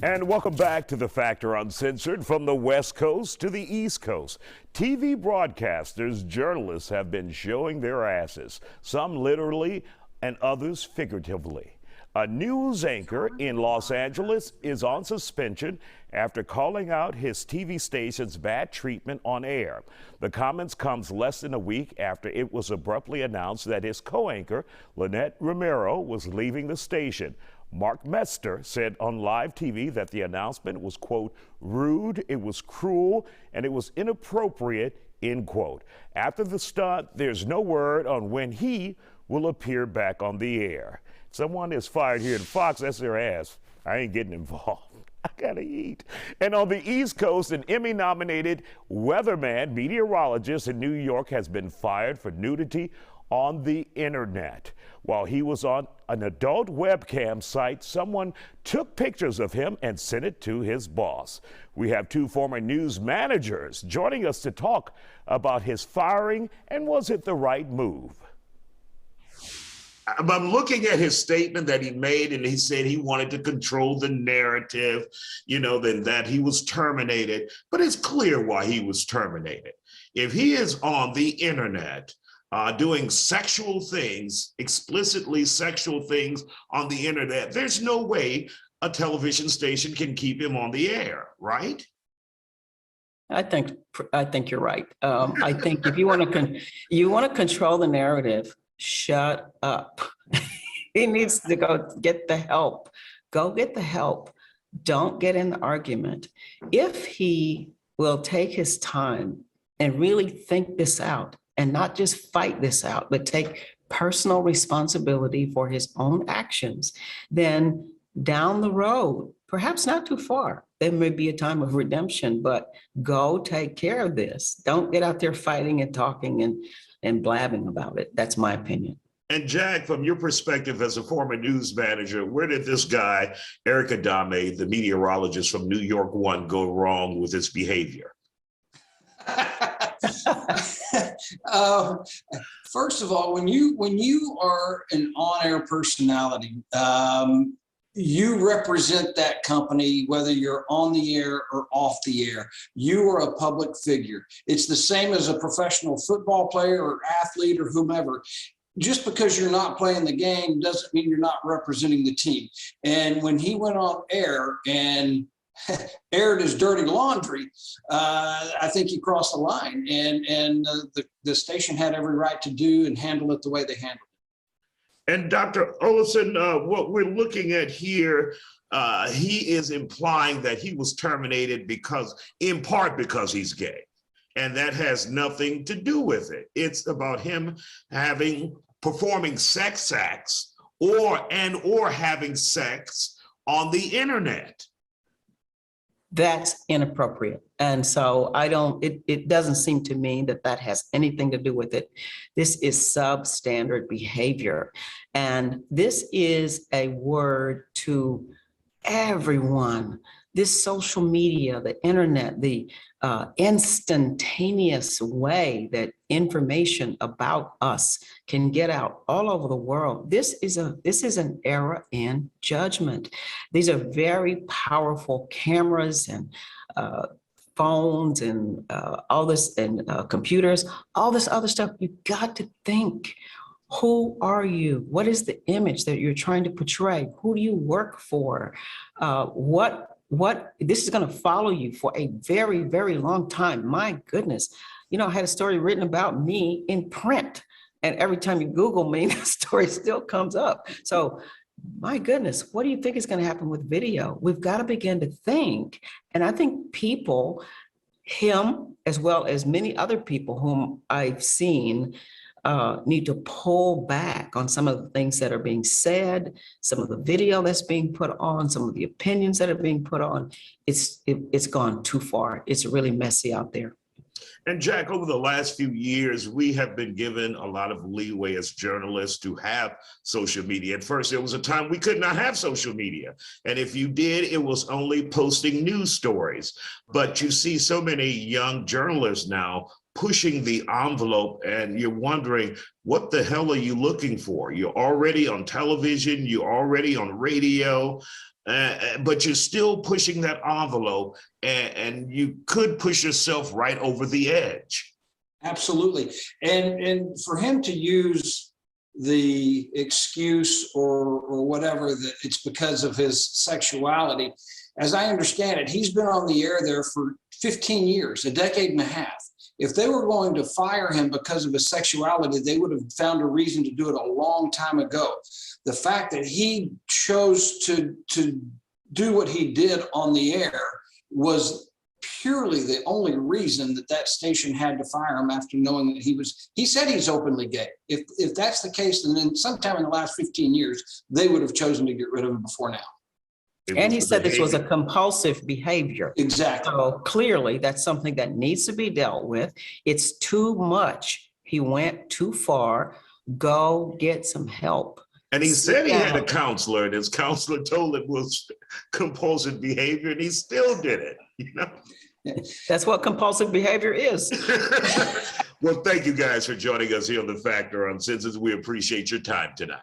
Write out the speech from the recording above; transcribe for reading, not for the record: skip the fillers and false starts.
And welcome back to The Factor Uncensored. From the West Coast to the East Coast, TV broadcasters, journalists have been showing their asses, some literally and others figuratively. A news anchor in Los Angeles is on suspension after calling out his TV station's bad treatment on air. The comments comes less than a week after it was abruptly announced that his co-anchor, Lynette Romero, was leaving the station. Mark Mester said on live TV that the announcement was, quote, rude, it was cruel, and it was inappropriate, end quote. After the stunt, there's no word on when he will appear back on the air. Someone is fired here at Fox, that's their ass. I ain't getting involved. I gotta eat. And on the East Coast, an Emmy-nominated weatherman meteorologist in New York has been fired for nudity on the internet. While he was on an adult webcam site, someone took pictures of him and sent it to his boss. We have two former news managers joining us to talk about his firing and was it the right move? I'm looking at his statement that he made, and he said he wanted to control the narrative, then that he was terminated. But it's clear why he was terminated. If he is on the internet doing sexual things, explicitly sexual things on the internet, there's no way a television station can keep him on the air, right? I think you're right. I think if you want to control the narrative, shut up. He needs to go get the help. Go get the help. Don't get in the argument. If he will take his time and really think this out and not just fight this out, but take personal responsibility for his own actions, then down the road, perhaps not too far, there may be a time of redemption, but go take care of this. Don't get out there fighting and talking and blabbing about it. That's my opinion. And Jack, from your perspective as a former news manager, where did this guy, Eric Adame, the meteorologist from New York One, go wrong with his behavior? First of all, when you are an on-air personality, you represent that company, whether you're on the air or off the air. You are a public figure. It's the same as a professional football player or athlete or whomever. Just because you're not playing the game doesn't mean you're not representing the team. And when he went on air and aired his dirty laundry, I think he crossed the line, and the station had every right to do and handle it the way they handled it. And Dr. Olson, what we're looking at here, he is implying that he was terminated in part because he's gay. And that has nothing to do with it. It's about him performing sex acts or having sex on the internet. That's inappropriate. And so it doesn't seem to me that has anything to do with it. This is substandard behavior. And this is a word to everyone. This social media, the internet, the instantaneous way that information about us can get out all over the world. This is an era in judgment. These are very powerful cameras and phones and all this, and computers, all this other stuff. You've got to think. Who are you? What is the image that you're trying to portray? Who do you work for? What this is going to follow you for a very, very long time. My goodness. I had a story written about me in print, and every time you Google me, the story still comes up. So my goodness, what do you think is going to happen with video? We've got to begin to think. And I think people, him, as well as many other people whom I've seen, need to pull back on some of the things that are being said, some of the video that's being put on, some of the opinions that are being put on. It's gone too far. It's really messy out there. And Jack, over the last few years, we have been given a lot of leeway as journalists to have social media. At first, there was a time we could not have social media. And if you did, it was only posting news stories. But you see so many young journalists now pushing the envelope, and you're wondering, what the hell are you looking for? You're already on television, you're already on radio. but you're still pushing that envelope, and you could push yourself right over the edge. Absolutely. And for him to use the excuse or whatever that it's because of his sexuality, as I understand it, he's been on the air there for 15 years, a decade and a half. If they were going to fire him because of his sexuality, they would have found a reason to do it a long time ago. The fact that he chose to do what he did on the air was purely the only reason that that station had to fire him, after knowing that he said he's openly gay. If that's the case, then sometime in the last 15 years, they would have chosen to get rid of him before now. And he said this was a compulsive behavior. Exactly. So clearly that's something that needs to be dealt with. It's too much. He went too far. Go get some help. And he said he had a counselor, and his counselor told him it was compulsive behavior, and he still did it, you know? That's what compulsive behavior is. Well, thank you guys for joining us here on The Factor Uncensored. We appreciate your time tonight.